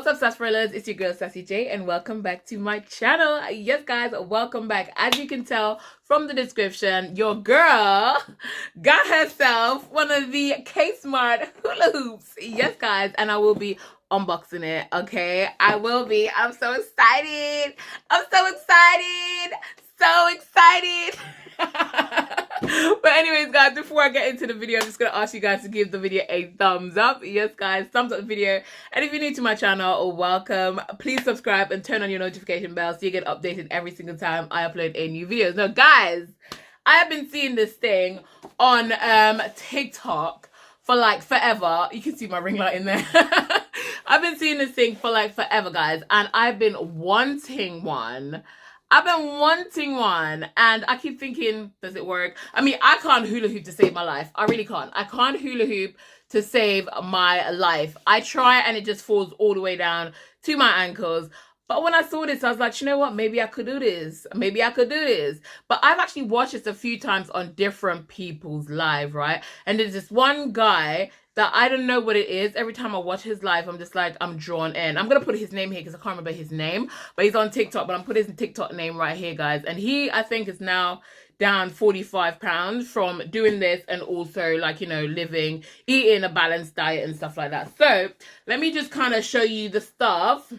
What's up, sarsaparillas? It's your girl Sassy J, and welcome back to my channel. Yes, guys, welcome back. As you can tell from the description, your girl got herself one of the K-Mart hula hoops. Yes, guys, and I will be unboxing it. Okay, I will be. I'm so excited. I'm so excited. So excited. But anyways, guys, before I get into the video, I'm just gonna ask you guys to give the video a thumbs up. Yes, guys, thumbs up the video. And if you're new to my channel, welcome. Please subscribe and turn on your notification bell so you get updated every single time I upload a new video. Now, guys, I have been seeing this thing on TikTok for like forever. You can see my ring light in there. I've been seeing this thing for like forever, guys, and I've been wanting one. And I keep thinking, does it work? I mean, I can't hula hoop to save my life. I really can't. I can't hula hoop to save my life. I try and it just falls all the way down to my ankles. But when I saw this, I was like, you know what? Maybe I could do this. Maybe I could do this. But I've actually watched this a few times on different people's live, right? And there's this one guy that I don't know what it is. Every time I watch his live, I'm just like, I'm drawn in. I'm going to put his name here because I can't remember his name. But he's on TikTok, but I'm putting his TikTok name right here, guys. And he, I think, is now down 45 pounds from doing this and also, like, you know, eating a balanced diet and stuff like that. So let me just kind of show you the stuff.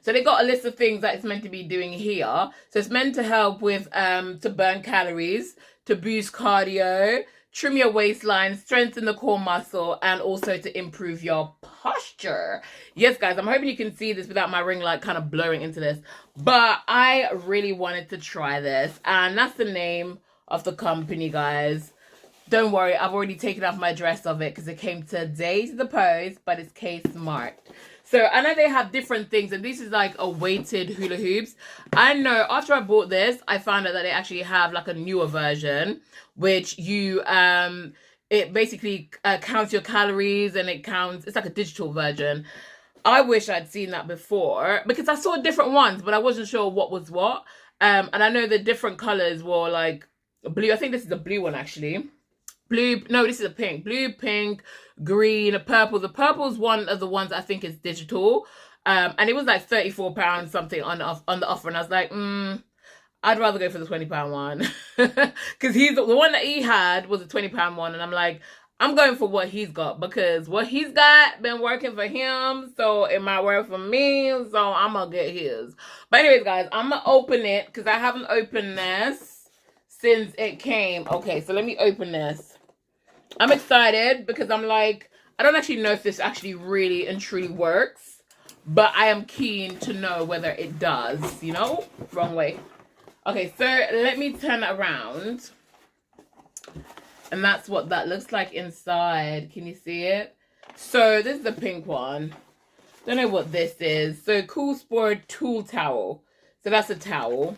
So they got a list of things that it's meant to be doing here. So it's meant to help with, to burn calories, to boost cardio, trim your waistline, strengthen the core muscle, and also to improve your posture. Yes, guys, I'm hoping you can see this without my ring light kind of blurring into this. But I really wanted to try this. And that's the name of the company, guys. Don't worry, I've already taken off my dress of it because it came today to the post, but it's K-Mart. So I know they have different things, and this is like a weighted hula hoops. I know after I bought this, I found out that they actually have like a newer version, which you, it basically counts your calories and it's like a digital version. I wish I'd seen that before because I saw different ones, but I wasn't sure what was what. And I know the different colors were like blue. I think this is a blue one actually. Blue, no, this is a pink. Blue, pink, green, purple. The purple's one of the ones I think is digital. And it was like £34 something on the offer. And I was like, I'd rather go for the £20 one. Because the one that he had was a £20 one. And I'm like, I'm going for what he's got. Because what he's got been working for him. So it might work for me. So I'm going to get his. But anyways, guys, I'm going to open it. Because I haven't opened this since it came. Okay, so let me open this. I'm excited because I'm like, I don't actually know if this actually really and truly works, but I am keen to know whether it does, you know? Wrong way. Okay, so let me turn it around. And that's what that looks like inside. Can you see it? So this is the pink one. Don't know what this is. So Cool Sport Tool Towel. So that's a towel.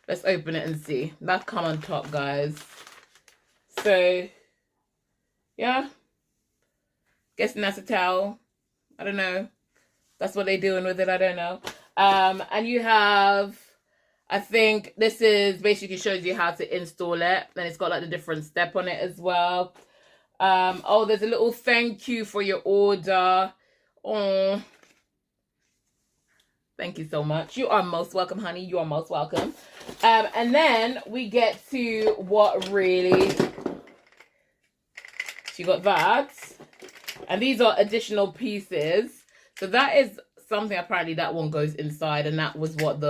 Let's open it and see. That's come on top, guys. So yeah, guessing that's a towel. I don't know. That's what they're doing with it. I don't know. And you have, I think this is basically shows you how to install it. And it's got like the different step on it as well. Oh, there's a little thank you for your order. Oh, thank you so much. You are most welcome, honey. You are most welcome. And then we get to what really... You got that, and these are additional pieces. So that is something, apparently that one goes inside, and that was what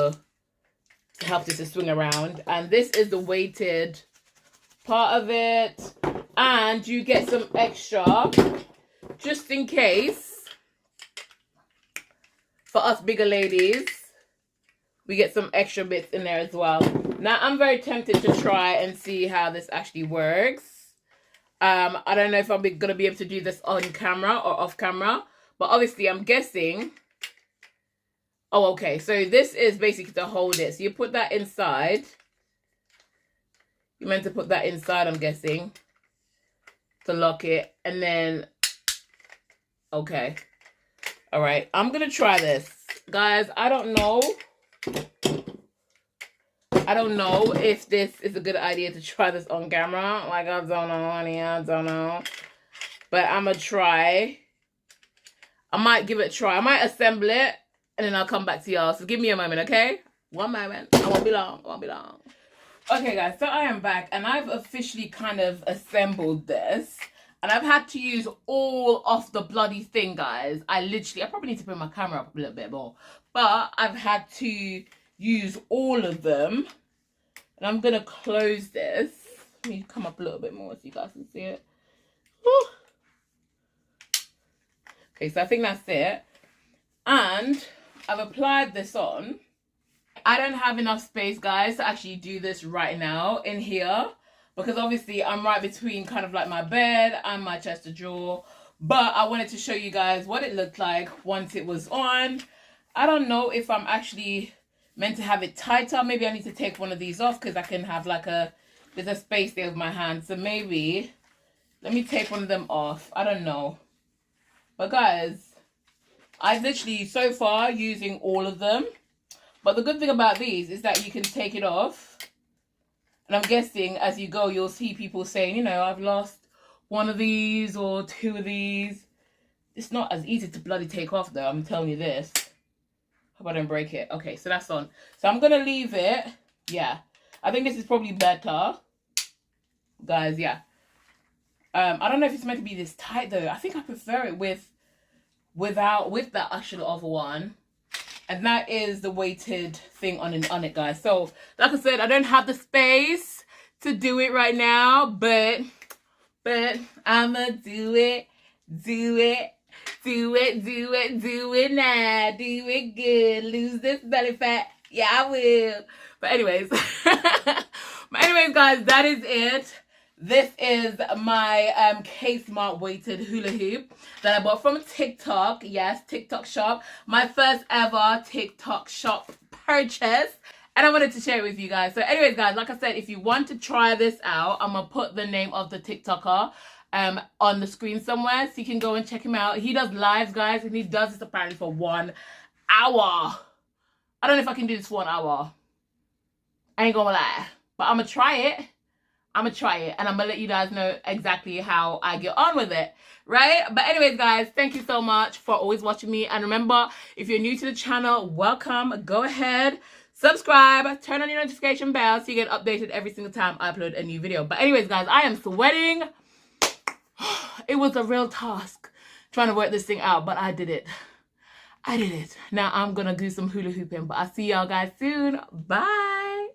helped it to swing around. And this is the weighted part of it, and you get some extra just in case. For us bigger ladies, we get some extra bits in there as well. Now I'm very tempted to try and see how this actually works. I don't know if I'm going to be able to do this on camera or off camera. But obviously, I'm guessing... Oh, okay. So this is basically to hold it. So you put that inside. You're meant to put that inside, I'm guessing. To lock it. And then... Okay. All right. I'm going to try this. Guys, I don't know if this is a good idea to try this on camera. Like, I don't know, honey. I don't know. But I'm going to try. I might give it a try. I might assemble it and then I'll come back to y'all. So give me a moment, okay? One moment. I won't be long. I won't be long. Okay, guys. So I am back and I've officially kind of assembled this. And I've had to use all of the bloody thing, guys. I probably need to bring my camera up a little bit more. But I've had to use all of them. And I'm going to close this. Let me come up a little bit more so you guys can see it. Whew. Okay, so I think that's it. And I've applied this on. I don't have enough space, guys, to actually do this right now in here. Because obviously I'm right between kind of like my bed and my chest of drawer. But I wanted to show you guys what it looked like once it was on. I don't know if I'm actually meant to have it tighter. Maybe I need to take one of these off because I can have like there's a space there with my hand. So maybe, let me take one of them off. I don't know. But guys, I've literally so far using all of them. But the good thing about these is that you can take it off. And I'm guessing as you go, you'll see people saying, you know, I've lost one of these or two of these. It's not as easy to bloody take off though, I'm telling you this. Hope I don't break it. Okay, so that's on. So I'm going to leave it. Yeah. I think this is probably better. Guys, yeah. I don't know if it's meant to be this tight though. I think I prefer it with that actual other one. And that is the weighted thing on it, guys. So, like I said, I don't have the space to do it right now, but I'ma do it now. Do it good. Lose this belly fat. Yeah, I will. But anyways, guys, that is it. This is my K-Mart weighted hula hoop that I bought from TikTok. Yes, TikTok shop. My first ever TikTok shop purchase. And I wanted to share it with you guys. So anyways, guys, like I said, if you want to try this out, I'm going to put the name of the TikToker on the screen somewhere. So you can go and check him out. He does lives, guys. And he does this apparently for 1 hour. I don't know if I can do this for 1 hour. I ain't going to lie. But I'm going to try it. And I'm gonna let you guys know exactly how I get on with it, right? But anyways, guys, thank you so much for always watching me. And remember, if you're new to the channel, welcome. Go ahead, subscribe, turn on your notification bell so you get updated every single time I upload a new video. But anyways, guys, I am sweating. It was a real task trying to work this thing out, but I did it. Now I'm gonna do some hula hooping, but I'll see y'all guys soon. Bye.